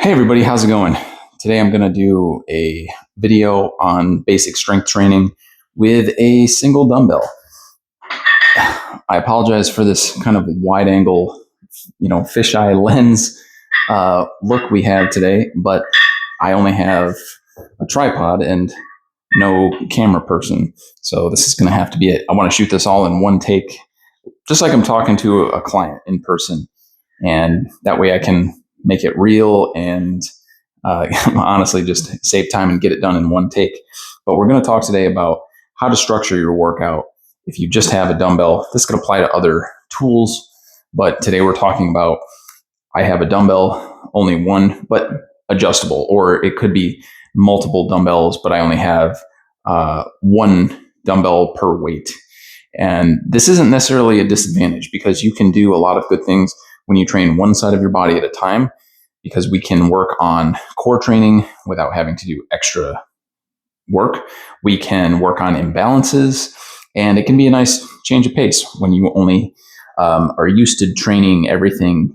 Hey everybody, how's it going? Today I'm going to do a video on basic strength training with a single dumbbell. I apologize for this kind of wide angle, fisheye lens look we have today, but I only have a tripod and no camera person. So this is going to have to be it. I want to shoot this all in one take, just like I'm talking to a client in person. And that way I can make it real and honestly just save time and get it done in one take. But we're going to talk today about how to structure your workout if you just have a dumbbell. This could apply to other tools, but today we're talking about I have a dumbbell, only one, but adjustable, or it could be multiple dumbbells, but I only have one dumbbell per weight. And this isn't necessarily a disadvantage because you can do a lot of good things when you train one side of your body at a time, because we can work on core training without having to do extra work. We can work on imbalances, and it can be a nice change of pace when you only are used to training everything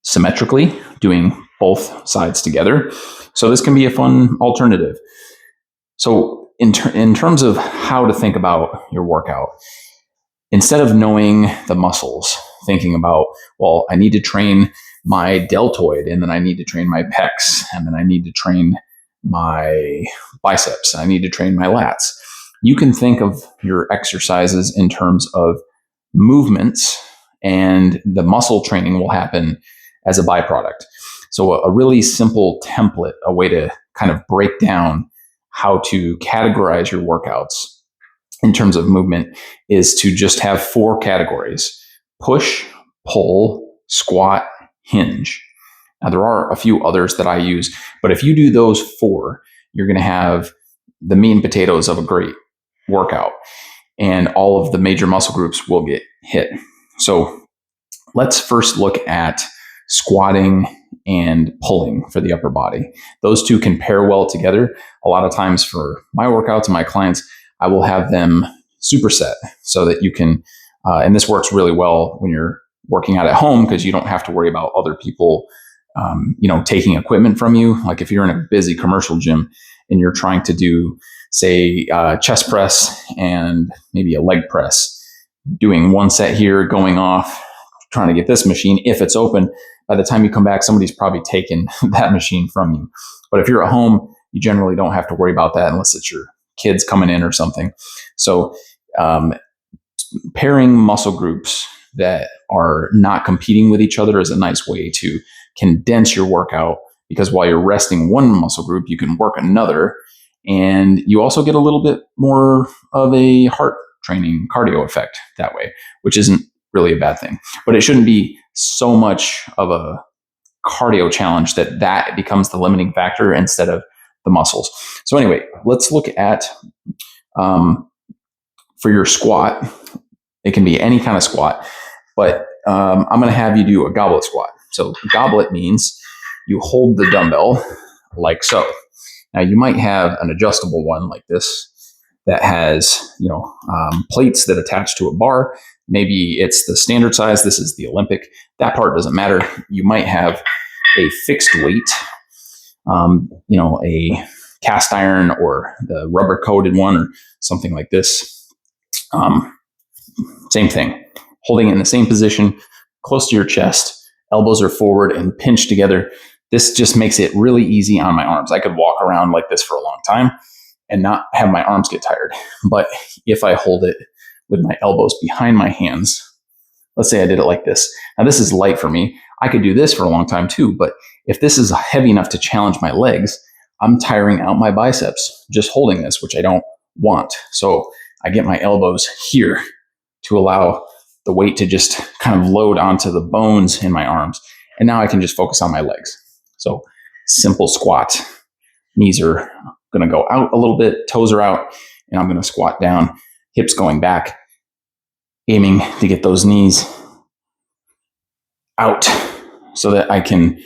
symmetrically, doing both sides together. So this can be a fun alternative. So in terms of how to think about your workout, instead of knowing the muscles, thinking about, well, I need to train my deltoid, and then I need to train my pecs, and then I need to train my biceps, and I need to train my lats. You can think of your exercises in terms of movements, and the muscle training will happen as a byproduct. So a really simple template, a way to kind of break down how to categorize your workouts in terms of movement, is to just have 4 categories: push, pull, squat, hinge. Now, there are a few others that I use, but if you do those 4, you're going to have the meat and potatoes of a great workout, and all of the major muscle groups will get hit. So let's first look at squatting and pulling for the upper body. Those two can pair well together. A lot of times for my workouts and my clients, I will have them superset so that you can, and this works really well when you're working out at home, because you don't have to worry about other people, taking equipment from you. Like if you're in a busy commercial gym and you're trying to do, say, chest press and maybe a leg press, doing one set here, going off, trying to get this machine, if it's open, by the time you come back, somebody's probably taken that machine from you. But if you're at home, you generally don't have to worry about that unless it's your kids coming in or something. So pairing muscle groups that are not competing with each other is a nice way to condense your workout, because while you're resting one muscle group, you can work another, and you also get a little bit more of a heart training cardio effect that way, which isn't really a bad thing. But it shouldn't be so much of a cardio challenge that becomes the limiting factor instead of the muscles. So anyway, let's look at for your squat. It can be any kind of squat, but I'm going to have you do a goblet squat. So goblet means you hold the dumbbell like so. Now you might have an adjustable one like this that has plates that attach to a bar. Maybe it's the standard size. This is the Olympic. That part doesn't matter. You might have a fixed weight, a cast iron or the rubber coated one or something like this. Same thing, holding it in the same position, close to your chest, elbows are forward and pinched together. This just makes it really easy on my arms. I could walk around like this for a long time and not have my arms get tired. But if I hold it with my elbows behind my hands, let's say I did it like this. Now this is light for me. I could do this for a long time too, but if this is heavy enough to challenge my legs, I'm tiring out my biceps just holding this, which I don't want. So I get my elbows here to allow the weight to just kind of load onto the bones in my arms. And now I can just focus on my legs. So simple squat. Knees are going to go out a little bit, toes are out, and I'm going to squat down, hips going back, aiming to get those knees out so that I can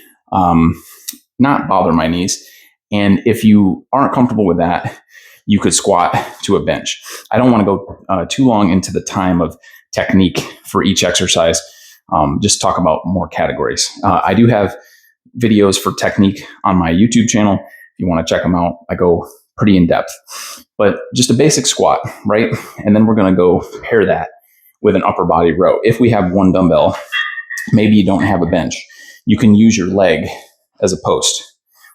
not bother my knees. And if you aren't comfortable with that, you could squat to a bench. I don't want to go too long into the time of technique for each exercise. Just talk about more categories. I do have videos for technique on my YouTube channel. If you want to check them out, I go pretty in depth. But just a basic squat, right? And then we're going to go pair that with an upper body row. If we have one dumbbell, maybe you don't have a bench, you can use your leg as a post.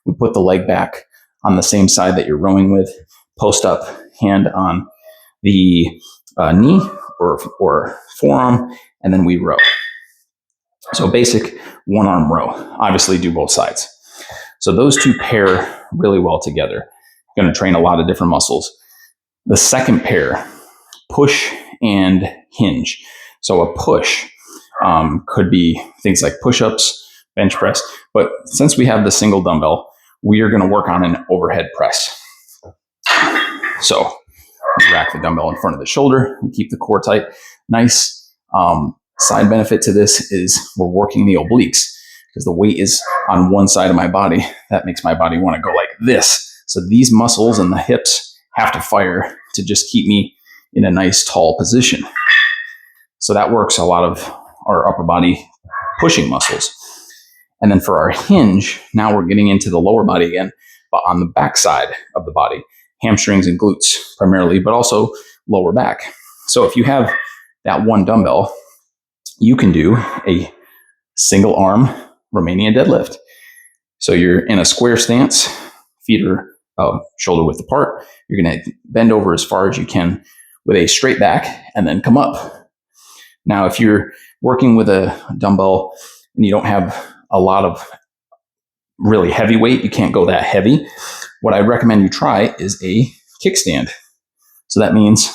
We put the leg back on the same side that you're rowing with, post up, hand on the knee or forearm, and then we row. So basic one arm row. Obviously do both sides. So those two pair really well together. Going to train a lot of different muscles. The second pair, push and hinge. So a push could be things like push-ups, bench press, but since we have the single dumbbell, we are going to work on an overhead press. So we rack the dumbbell in front of the shoulder, we keep the core tight. Nice side benefit to this is we're working the obliques because the weight is on one side of my body. That makes my body want to go like this. So these muscles and the hips have to fire to just keep me in a nice tall position. So that works a lot of our upper body pushing muscles. And then for our hinge, now we're getting into the lower body again, but on the back side of the body, hamstrings and glutes primarily, but also lower back. So if you have that one dumbbell, you can do a single arm Romanian deadlift. So you're in a square stance, feet are shoulder width apart. You're going to bend over as far as you can with a straight back and then come up. Now, if you're working with a dumbbell and you don't have a lot of really heavy weight, you can't go that heavy, what I recommend you try is a kickstand. So that means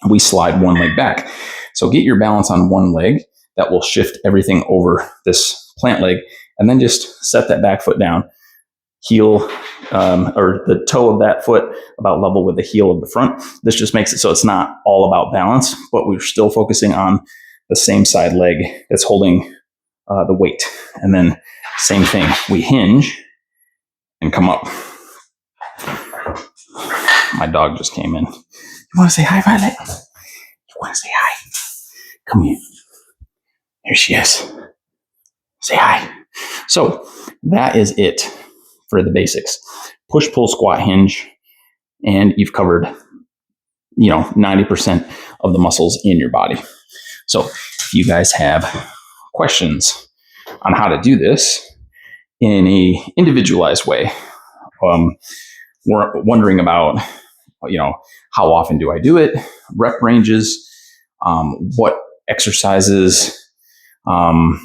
we slide one leg back. So get your balance on one leg. That will shift everything over this plant leg, and then just set that back foot down. Heel or the toe of that foot about level with the heel of the front. This just makes it so it's not all about balance, but we're still focusing on the same side leg that's holding the weight. And then same thing, we hinge and come up. My dog just came in. You want to say hi, Violet? You want to say hi? Come here. Here she is. Say hi. So that is it for the basics. Push, pull, squat, hinge, and you've covered, 90% of the muscles in your body. So if you guys have questions on how to do this in a individualized way, we're wondering about, how often do I do it, rep ranges, what exercises, on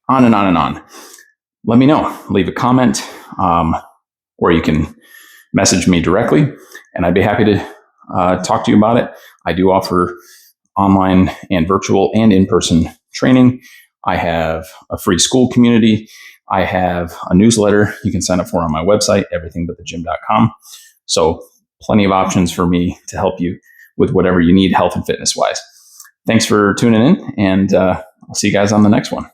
and on and on. Let me know. Leave a comment, or you can message me directly, and I'd be happy to talk to you about it. I do offer online and virtual and in-person training. I have a free school community. I have a newsletter you can sign up for on my website, everythingbutthegym.com. So plenty of options for me to help you with whatever you need health and fitness wise. Thanks for tuning in, and I'll see you guys on the next one.